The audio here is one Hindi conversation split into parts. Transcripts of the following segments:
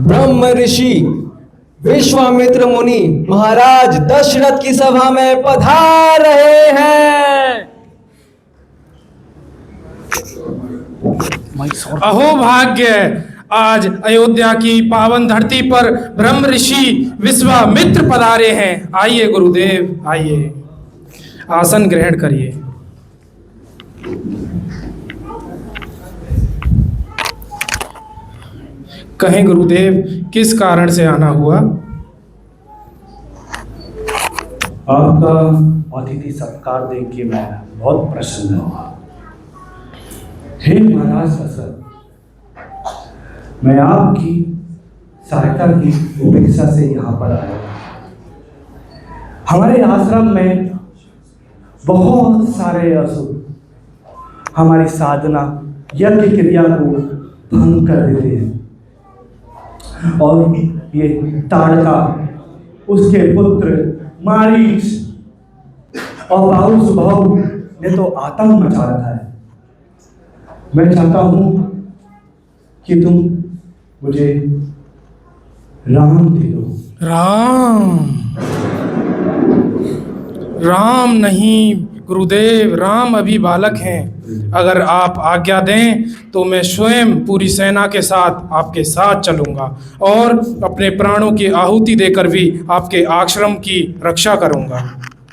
ब्रह्म ऋषि विश्वामित्र मुनि महाराज दशरथ की सभा में पधार रहे हैं। अहो भाग्य, आज अयोध्या की पावन धरती पर ब्रह्म ऋषि विश्वामित्र पधारे हैं। आइए गुरुदेव, आइए, आसन ग्रहण करिए। कहें गुरुदेव, किस कारण से आना हुआ? आपका अतिथि सत्कार देख के मैं बहुत प्रसन्न हुआ। हे महाराज दशरथ, मैं आपकी सहायता की अपेक्षा से यहाँ पर आया। हमारे आश्रम में बहुत सारे असुर हमारी साधना यज्ञ क्रिया को भंग कर देते हैं, और ये ताड़का, उसके पुत्र मारीच और बाहु सुबाहु ने तो आतंक मचा रखा है। मैं चाहता हूं कि तुम मुझे राम दे दो। राम नहीं गुरुदेव, राम अभी बालक हैं। अगर आप आज्ञा दें तो मैं स्वयं पूरी सेना के साथ आपके साथ चलूंगा और अपने प्राणों की आहुति देकर भी आपके आश्रम की रक्षा करूंगा।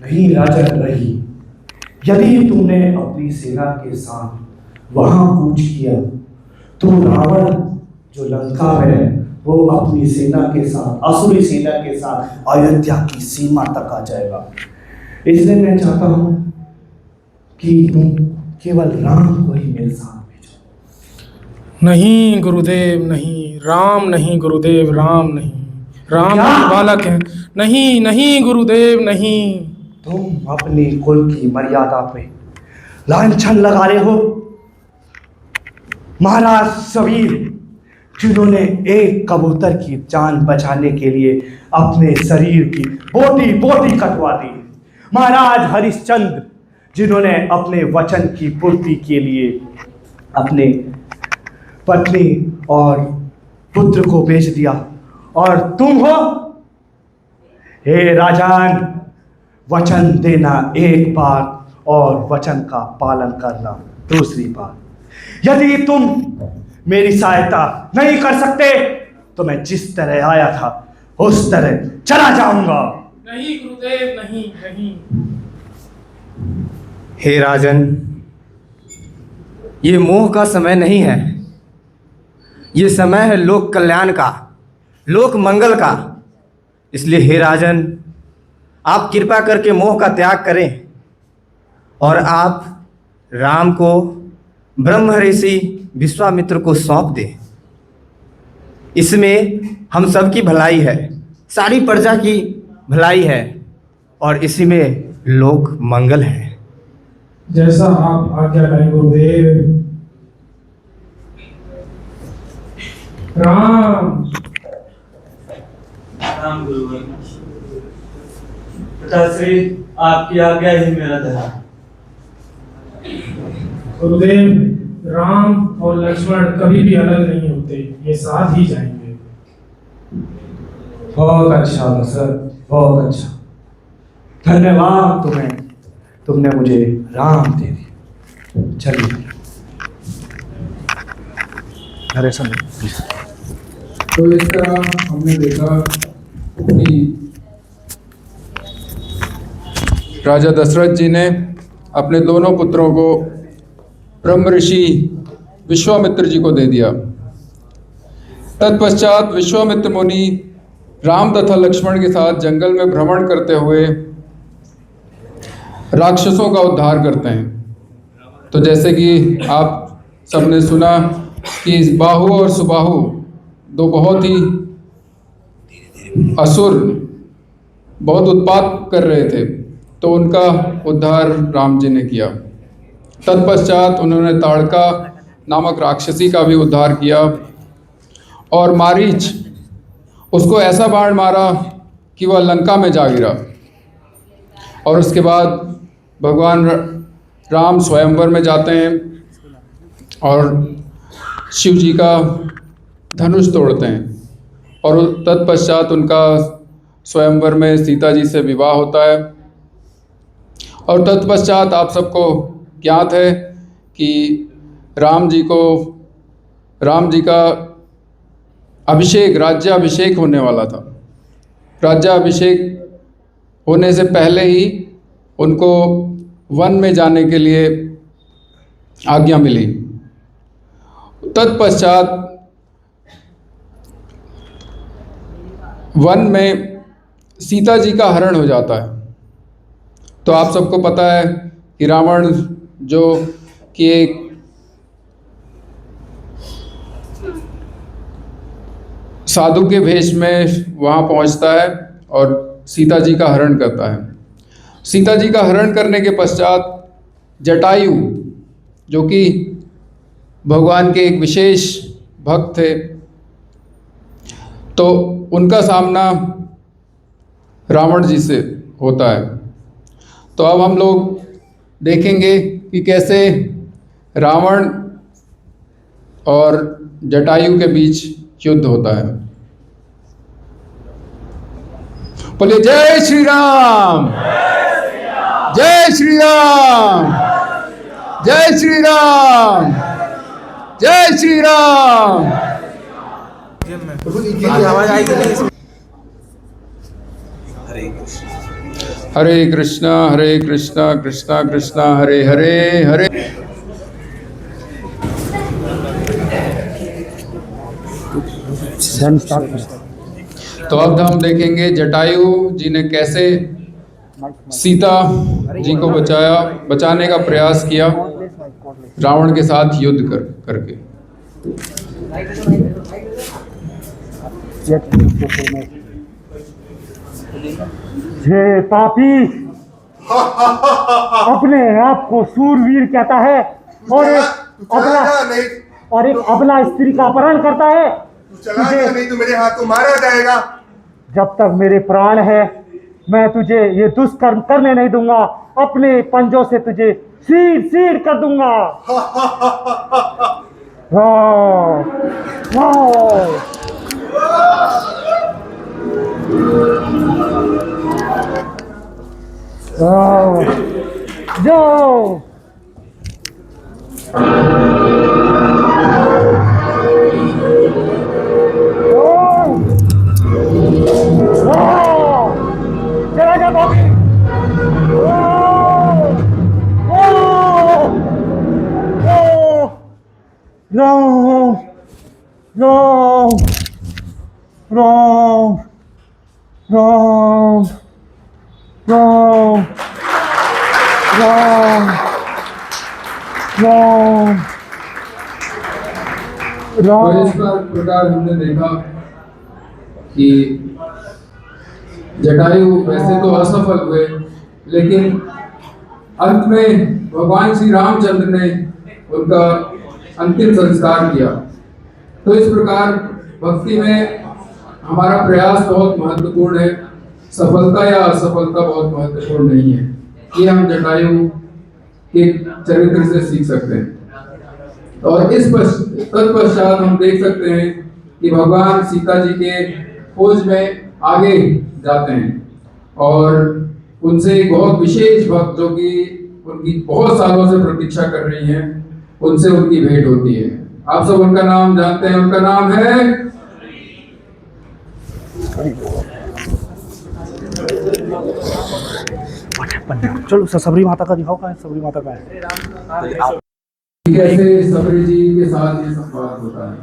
नहीं राजा, नहीं। यदि तुमने अपनी सेना के साथ वहां कूच किया तो रावण जो लंका में, वो अपनी सेना के साथ, असुरी सेना के साथ अयोध्या की सीमा तक आ जाएगा। इसलिए मैं चाहता हूं कि तुम केवल राम को ही मेरे साथ भेजो। नहीं गुरुदेव, नहीं, राम नहीं गुरुदेव, राम नहीं। राम क्या? अभी बालक हैं। नहीं नहीं गुरुदेव, नहीं। तुम अपने कुल की मर्यादा पे लांछन लगा रहे हो। महाराज सबीर, जिन्होंने एक कबूतर की जान बचाने के लिए अपने शरीर की बोटी बोटी कटवा दी। महाराज हरिश्चंद्र, जिन्होंने अपने वचन की पूर्ति के लिए अपने पत्नी और पुत्र को बेच दिया। और तुम हो, हे राजान, वचन देना एक बार और वचन का पालन करना दूसरी बार। यदि तुम मेरी सहायता नहीं कर सकते तो मैं जिस तरह आया था उस तरह चला जाऊंगा। नहीं गुरुदेव, नहीं नहीं। हे राजन, ये मोह का समय नहीं है, ये समय है लोक कल्याण का, लोक मंगल का। इसलिए हे राजन, आप कृपा करके मोह का त्याग करें और आप राम को ब्रह्म ऋषि विश्वामित्र को सौंप दें। इसमें हम सबकी भलाई है, सारी प्रजा की भलाई है, और इसी में लोक मंगल है। जैसा आप आज्ञा करें गुरुदेव। राम राम गुरुवर, पिताश्री, आपकी आज्ञा ही मेरा धर्म। गुरुदेव, राम और लक्ष्मण कभी भी अलग नहीं होते, ये साथ ही जाएंगे। बहुत अच्छा दशरथ, बहुत अच्छा। धन्यवाद तुम्हें, तुमने मुझे राम दे दिया। चलिए अरे सुन। तो इस तरह हमने देखा कि राजा दशरथ जी ने अपने दोनों पुत्रों को ब्रह्म ऋषि विश्वामित्र जी को दे दिया। तत्पश्चात विश्वामित्र मुनि राम तथा लक्ष्मण के साथ जंगल में भ्रमण करते हुए राक्षसों का उद्धार करते हैं। तो जैसे कि आप सबने सुना कि बाहु और सुबाहु दो बहुत ही असुर बहुत उत्पात कर रहे थे, तो उनका उद्धार राम जी ने किया। तत्पश्चात उन्होंने ताड़का नामक राक्षसी का भी उद्धार किया, और मारीच, उसको ऐसा बाण मारा कि वह लंका में जा गिरा। और उसके बाद भगवान राम स्वयंवर में जाते हैं और शिव जी का धनुष तोड़ते हैं और तत्पश्चात उनका स्वयंवर में सीता जी से विवाह होता है। और तत्पश्चात आप सबको ज्ञात है कि राम जी का राज्याभिषेक होने वाला था। राज्याभिषेक होने से पहले ही उनको वन में जाने के लिए आज्ञा मिली। तत्पश्चात वन में सीता जी का हरण हो जाता है। तो आप सबको पता है कि रावण जो कि एक साधु के भेष में वहाँ पहुँचता है और सीता जी का हरण करता है। सीता जी का हरण करने के पश्चात जटायु, जो कि भगवान के एक विशेष भक्त थे, तो उनका सामना रावण जी से होता है। तो अब हम लोग देखेंगे कि कैसे रावण और जटायु के बीच युद्ध होता है। बोलिए जय श्री राम, जय श्री राम, जय श्री राम, जय श्री राम। हरे कृष्णा कृष्णा कृष्णा हरे हरे, हरे तो अब हम देखेंगे जटायु जी ने कैसे सीता जी को बचाने का प्रयास किया रावण के साथ युद्ध करके। ये पापी अपने आप को सूरवीर कहता है और एक अबला स्त्री का अपहरण करता है। चलाएगा नहीं तो मेरे हाथों मारा जाएगा। जब तक मेरे प्राण है मैं तुझे ये दुष्कर्म करने नहीं दूंगा। अपने पंजों से तुझे चीर कर दूंगा। वाह वाह जाओ चला जा बाबी। तो इस प्रकार हमने देखा कि जटायु वैसे तो असफल हुए, लेकिन अंत में भगवान श्री रामचंद्र ने उनका अंतिम संस्कार किया। तो इस प्रकार भक्ति में हमारा प्रयास बहुत महत्वपूर्ण है, सफलता या असफलता बहुत महत्वपूर्ण नहीं है। ये हम जटायु के चरित्र से सीख सकते हैं। और इस तत्पश्चात हम देख सकते हैं कि भगवान सीता जी के खोज में आगे जाते हैं और उनसे एक बहुत विशेष भक्त जो कि उनकी बहुत सालों से प्रतीक्षा कर रही हैं, उनसे उनकी भेंट होती है। आप सब उनका नाम जानते हैं, उनका नाम है चलो सबरी माता का दिखाओ, कहाँ है सबरी माता का है। कैसे सबरी जी के साथ ये संवाद होता है।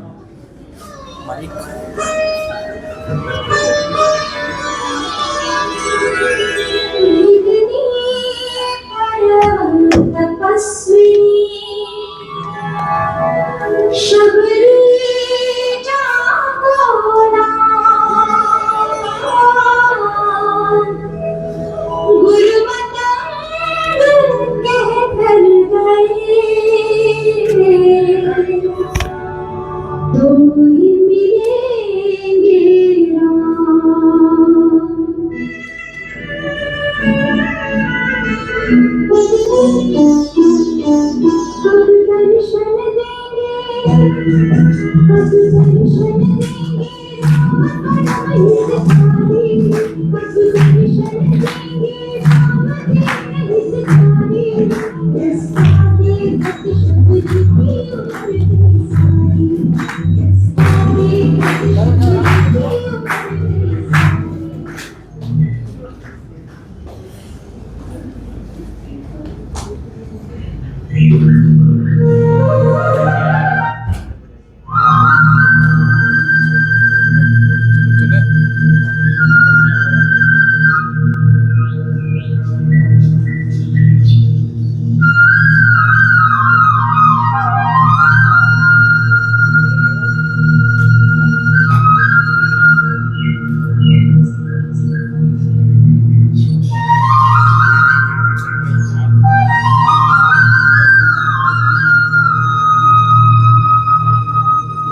दर्शन देंगे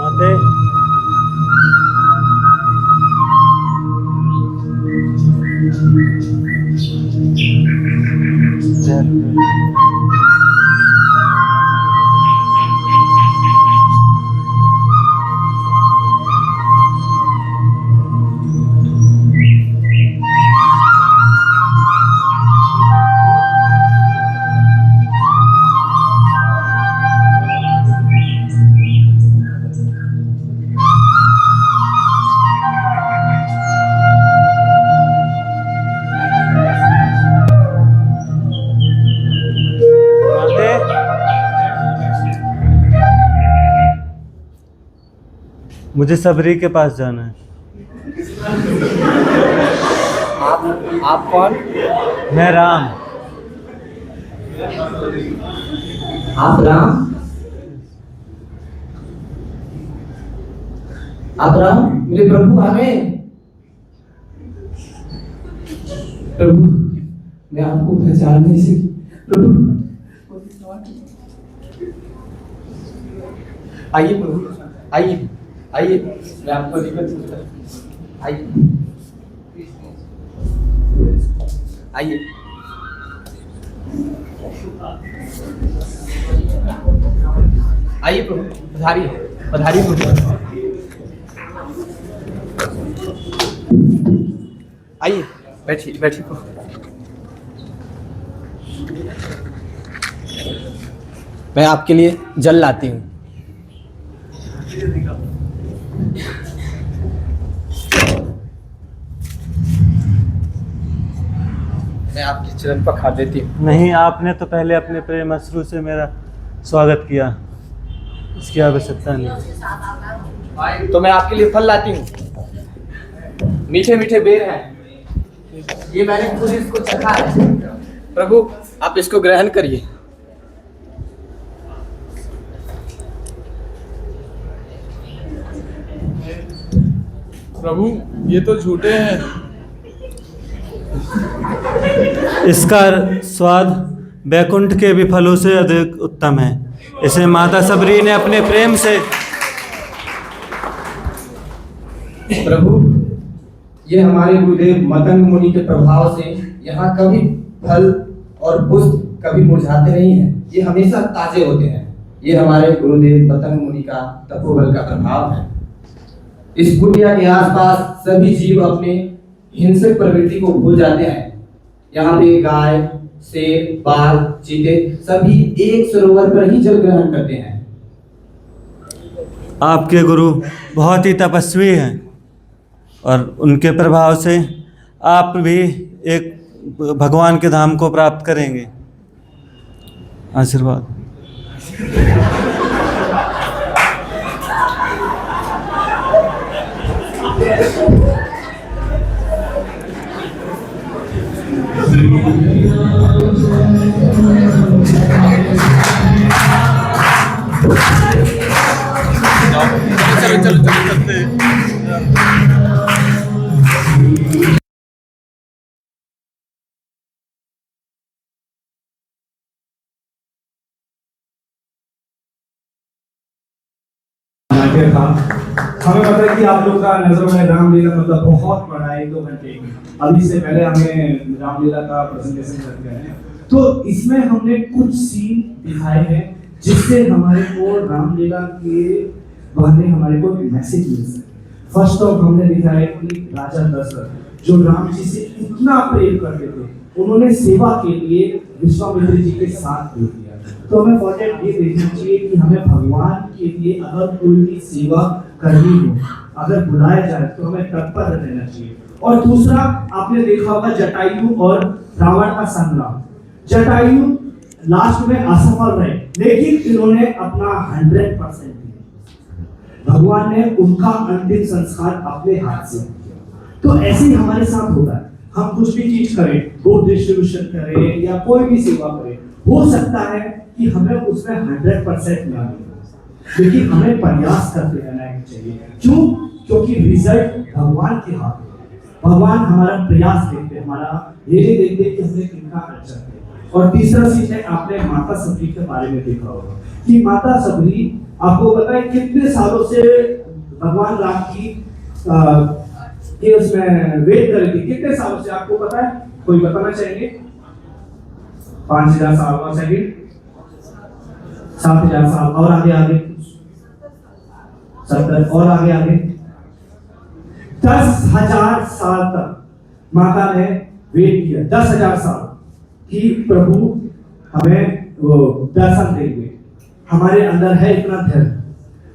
माते मुझे सबरी के पास जाना है। आप कौन? मैं राम। आप राम? आप राम? मेरे प्रभु आ गए। प्रभु, मैं आपको पहचान नहीं सकी। प्रभु, आइए प्रभु, आइए आइए, मैं आपको आइए आइए। आइए प्रभु, पधारिए पधारिए प्रभु, आइए बैठिए बैठिए प्रभु। मैं आपके लिए जल लाती हूँ। मैं आपके चरण पखार देती हूँ। नहीं, आपने तो पहले अपने प्रेम अश्रु से मेरा स्वागत किया, इसकी आवश्यकता नहीं। तो मैं आपके लिए फल लाती हूँ। मीठे मीठे बेर हैं, ये मैंने खुद इसको चखा है। प्रभु, आप इसको ग्रहण करिए। प्रभु, ये तो झूठे हैं। इसका स्वाद बैकुंठ के भी फलों से अधिक उत्तम है। इसे माता सबरी ने अपने प्रेम से। प्रभु, ये हमारे गुरुदेव मतंग मुनि के प्रभाव से यहाँ कभी फल और पुष्प कभी मुरझाते नहीं हैं, ये हमेशा ताजे होते हैं। ये हमारे गुरुदेव मतंग मुनि का तपोबल का प्रभाव है। इस कुटिया के आसपास सभी जीव अपने हिंसक प्रवृत्ति को भूल जाते हैं। यहाँ पे गाय, शेर, बाघ, चीते सभी एक सरोवर पर ही जल ग्रहण करते हैं। आपके गुरु बहुत ही तपस्वी हैं और उनके प्रभाव से आप भी एक भगवान के धाम को प्राप्त करेंगे। आशीर्वाद। चलो चलो चलो चलते हैं। हमें पता है कि आप लोग का नजर में रामलीला मतलब बहुत बड़ा है, 2 घंटे। अभी से पहले हमें रामलीला का प्रेजेंटेशन करके आए हैं, तो इसमें हमने कुछ सीन दिखाए हैं जिससे हमारे को रामलीला के वहाँ ने हमारे को मैसेज मिला। फर्स्ट ऑफ हमने देखा है कि राजा दशरथ जो राम जी से इतना प्रेम करते थे, उन्होंने सेवा के लिए विश्वामित्र जी के साथ दे दिया। तो हमें इंपॉर्टेंट ये देखना चाहिए कि हमें भगवान के लिए अगर कोई भी सेवा करनी हो, अगर बुलाया जाए तो हमें तत्पर रहना चाहिए। और दूसरा आपने देखा होगा जटायु और रावण का संग्राम। जटायु लास्ट में असफल रहे, लेकिन इन्होंने अपना 100% दिया। भगवान ने उनका अंतिम संस्कार अपने हाथ से किया। तो ऐसे ही हमारे साथ होता है, हम कुछ भी चीज करें, फूड डिस्ट्रीब्यूशन करें या कोई भी सेवा करें, हो सकता है कि हमें उसमें 100% ना मिले, लेकिन हमें प्रयास करते रहना चाहिए। क्यों? क्योंकि रिजल्ट भगवान के हाथ में। भगवान हमारा प्रयास देखते, हमारा ये देखते कि हमने कितना अच्छा किया। और तीसरा चीज है, आपने माता सबरी के बारे में देखा होगा कि माता सबरी आपको पता है कितने सालों से भगवान राम की ये उसमें वेट कर रही थी। कितने सालों से आपको पता है? कोई बताना चाहेंगे? 5000 साल और सेकंड 7000 साल और आगे 70 और आगे 10,000 साल तक माता ने वेट किया। 10,000 साल कि प्रभु हमें वो दर्शन देंगे। हमारे अंदर है इतना धैर्य।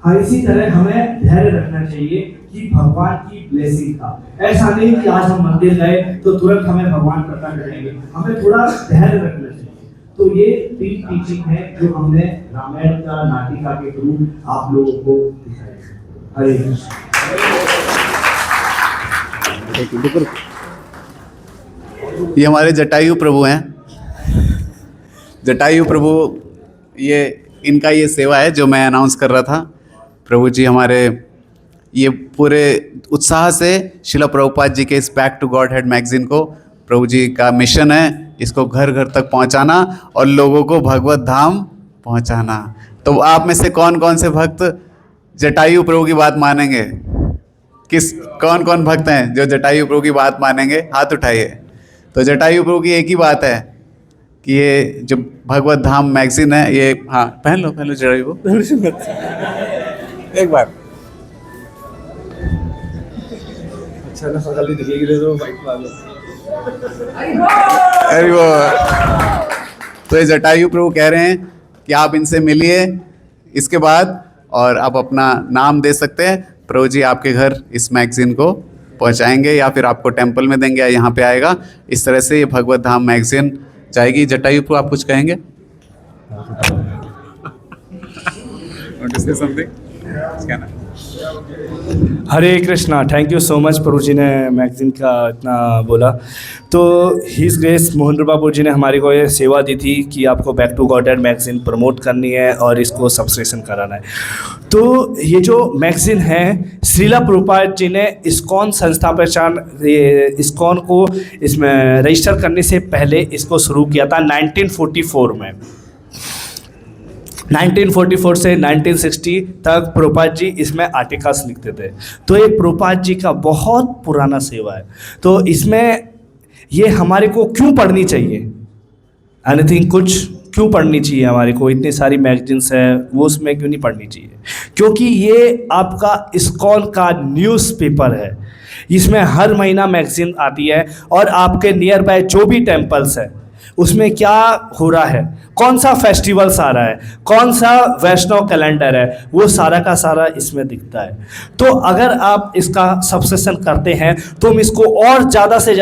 हाँ, इसी तरह हमें धैर्य रखना चाहिए कि भगवान की ब्लेसिंग था। ऐसा नहीं कि आज हम मंदिर गए तो तुरंत हमें भगवान प्रकट करेंगे, हमें थोड़ा धैर्य रखना चाहिए। तो ये 3 टीचिंग है जो हमने रामायण का नाटिका के थ्रू आप लोगों को दिखाई। हरे कृष्ण। ये हमारे जटायु प्रभु हैं। जटायु प्रभु, ये इनका ये सेवा है जो मैं अनाउंस कर रहा था। प्रभु जी हमारे ये पूरे उत्साह से शिला प्रभुपाद जी के इस back to Godhead magazine को, प्रभु जी का मिशन है इसको घर घर तक पहुंचाना और लोगों को भगवत धाम पहुंचाना। तो आप में से कौन कौन से भक्त जटायु प्रभु की बात मानेंगे? कौन कौन भक्त हैं जो जटायु प्रभु की बात मानेंगे? हाथ उठाइए। तो जटायु प्रभु की एक ही बात है कि ये जो भगवत धाम मैगजीन है ये, हाँ पहन लो जटायु को एक बार। अच्छा ना सगाली दिखेगी तो बाइक वाले। अरे वो तो ये जटायु प्रभु कह रहे हैं कि आप इनसे मिलिए इसके बाद और आप अपना नाम दे सकते हैं। प्रभु जी आपके घर इस मैगजीन को पहुंचाएंगे या फिर आपको टेंपल में देंगे या यहाँ पे आएगा। इस तरह से ये भगवत धाम मैगजीन जाएगी। जटायु प्रभु आप कुछ कहेंगे? Hare Krishna. Thank you so much प्रभु जी ने मैगजीन का इतना बोला। तो हिज ग्रेस मोहन बाबू जी ने हमारे को ये सेवा दी थी कि आपको back to God magazine promote करनी है और इसको सब्सक्रिप्शन कराना है। तो ये जो मैगजीन है श्रीला प्रभुपाद जी ने इस्कॉन संस्था पहचान इस्कॉन को इसमें रजिस्टर करने से पहले इसको शुरू किया था 1944 में। 1944 से 1960 तक प्रभुपाद जी इसमें आर्टिकल्स लिखते थे। तो ये प्रभुपाद जी का बहुत पुराना सेवा है। तो इसमें ये हमारे को क्यों पढ़नी चाहिए? एनीथिंग कुछ क्यों पढ़नी चाहिए हमारे को? इतनी सारी मैगजीन्स हैं, वो उसमें क्यों नहीं पढ़नी चाहिए? क्योंकि ये आपका इस्कॉन का न्यूज़पेपर है। इसमें हर महीना मैगजीन आती है और आपके नियर बाय जो भी टेम्पल्स है उसमें क्या हो रहा है, कौन सा फेस्टिवल्स आ रहा है, कौन सा वैष्णव कैलेंडर है, वो सारा का सारा इसमें दिखता है। तो अगर आप इसका सब्सक्रिप्शन करते हैं तो हम इसको और ज़्यादा से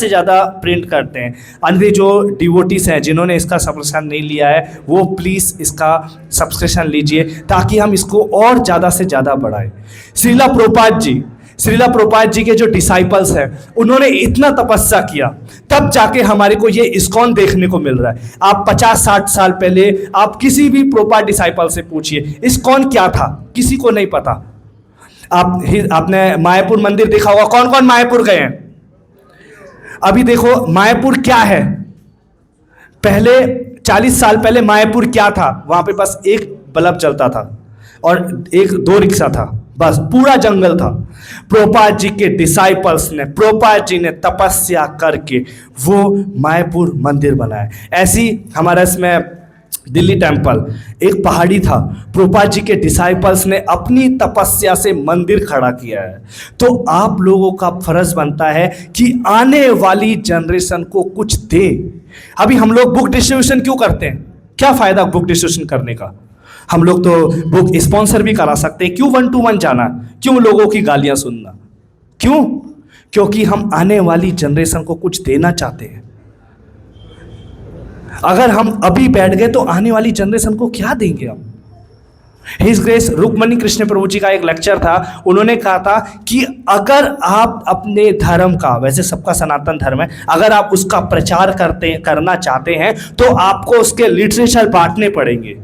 ज़्यादा प्रिंट करते हैं। अन्य जो डिवोटीज हैं जिन्होंने इसका सब्सक्रिप्शन नहीं लिया है वो प्लीज़ इसका सब्सक्रिप्शन लीजिए ताकि हम इसको और ज़्यादा से ज़्यादा बढ़ाएं। श्रीला प्रभुपाद जी के जो डिसाइपल्स हैं उन्होंने इतना तपस्या किया तब जाके हमारे को ये इस्कॉन देखने को मिल रहा है। आप 50-60 साल पहले आप किसी भी प्रभुपाद डिसाइपल से पूछिए इस्कॉन क्या था, किसी को नहीं पता। आपने मायापुर मंदिर देखा होगा, कौन कौन मायापुर गए हैं? अभी देखो मायापुर क्या है। पहले 40 साल पहले मायापुर क्या था? वहां पे बस एक बल्ब जलता था और 1-2 रिक्शा था, बस पूरा जंगल था। प्रभुपाद जी के डिसाइपल्स ने, प्रभुपाद जी ने तपस्या करके वो मायापुर मंदिर बनाया। ऐसी हमारा इसमें दिल्ली टेम्पल एक पहाड़ी था। प्रभुपाद जी के डिसाइपल्स ने अपनी तपस्या से मंदिर खड़ा किया है। तो आप लोगों का फर्ज बनता है कि आने वाली जनरेशन को कुछ दे। अभी हम लोग बुक डिस्ट्रीब्यूशन क्यों करते हैं? क्या फायदा बुक डिस्ट्रीब्यूशन करने का? हम लोग तो बुक स्पॉन्सर भी करा सकते हैं। क्यों 1 to 1 जाना? क्यों लोगों की गालियां सुनना? क्यों? क्योंकि हम आने वाली जनरेशन को कुछ देना चाहते हैं। अगर हम अभी बैठ गए तो आने वाली जनरेशन को क्या देंगे हम? हिज ग्रेस रुक्मणी कृष्ण प्रभु जी का एक लेक्चर था। उन्होंने कहा था कि अगर आप अपने धर्म का, वैसे सबका सनातन धर्म है, अगर आप उसका प्रचार करना चाहते हैं तो आपको उसके लिटरेचर बांटने पड़ेंगे।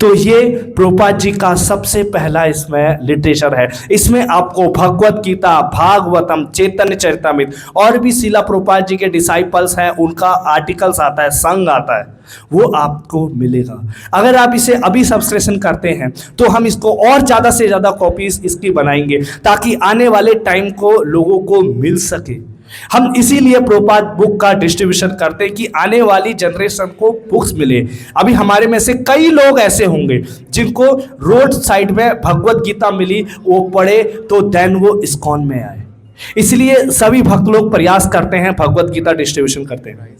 तो ये प्रभुपाद जी का सबसे पहला इसमें लिटरेचर है। इसमें आपको भगवत गीता, भागवतम, चैतन्य चरितमृत और भी शिला प्रभुपाद जी के डिसाइपल्स हैं, उनका आर्टिकल्स आता है, संग आता है, वो आपको मिलेगा। अगर आप इसे अभी सब्सक्रिप्शन करते हैं तो हम इसको और ज़्यादा से ज़्यादा कॉपीज इसकी बनाएंगे ताकि आने वाले टाइम को लोगों को मिल सके। हम इसीलिए प्रभुपाद बुक का डिस्ट्रीब्यूशन करते हैं कि आने वाली जनरेशन को बुक्स मिले। अभी हमारे में से कई लोग ऐसे होंगे जिनको रोड साइड में भगवत गीता मिली, वो पढ़े तो देन वो इस्कॉन में आए। इसलिए सभी भक्त लोग प्रयास करते हैं, भगवत गीता डिस्ट्रीब्यूशन करते हैं।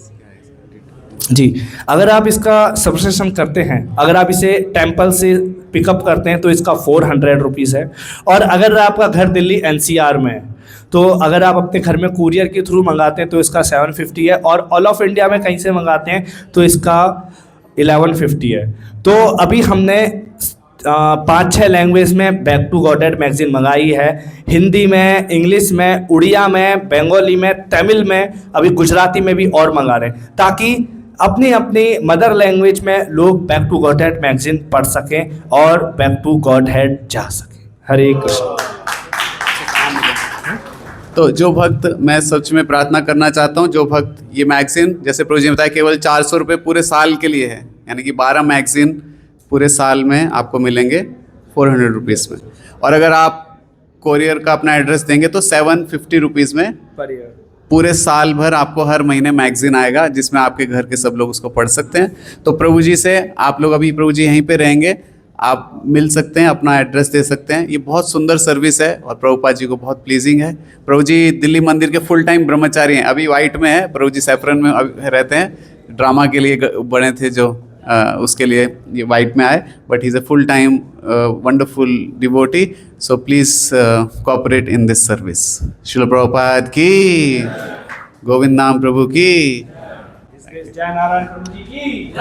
जी, अगर आप इसका सब्सक्रिप्शन करते हैं, अगर आप इसे टेम्पल से पिकअप करते हैं तो इसका 400 रुपीज़ है। और अगर आपका घर दिल्ली NCR में है तो अगर आप अपने घर में कुरियर के थ्रू मंगाते हैं तो इसका 750 है। और ऑल ऑफ इंडिया में कहीं से मंगाते हैं तो इसका 1150 है। तो अभी हमने 5-6 लैंग्वेज में बैक टू गॉडेड मैगजीन मंगाई है। हिंदी में, इंग्लिश में, उड़िया में, बंगाली में, तमिल में, अभी गुजराती में भी और मंगा रहे हैं ताकि अपनी अपनी मदर लैंग्वेज में लोग बैक टू गॉड-हेड मैगजीन पढ़ सकें और बैक टू गॉड-हेड जा सकें। हरे कृष्ण। तो जो भक्त, मैं सच में प्रार्थना करना चाहता हूँ, जो भक्त ये मैगजीन, जैसे प्रभु जी ने बताया, केवल 400 रुपये पूरे साल के लिए है, यानी कि 12 मैगजीन पूरे साल में आपको मिलेंगे 400 रुपीज़ में। और अगर आप कोरियर का अपना एड्रेस देंगे तो 750 रुपीज़ में पूरे साल भर आपको हर महीने मैगजीन आएगा जिसमें आपके घर के सब लोग उसको पढ़ सकते हैं। तो प्रभु जी से आप लोग, अभी प्रभु जी यहीं पे रहेंगे, आप मिल सकते हैं, अपना एड्रेस दे सकते हैं। ये बहुत सुंदर सर्विस है और प्रभुपाद जी को बहुत प्लीजिंग है। प्रभु जी दिल्ली मंदिर के फुल टाइम ब्रह्मचारी हैं। अभी वाइट में है, प्रभु जी सैफरन में रहते हैं। ड्रामा के लिए बने थे जो उसके लिए ये वाइट में आए, but he is a full time wonderful devotee. So please cooperate in this service. Srila Prabhupada की, गोविंद नाम प्रभु की, जय नारायण प्रभु जी की।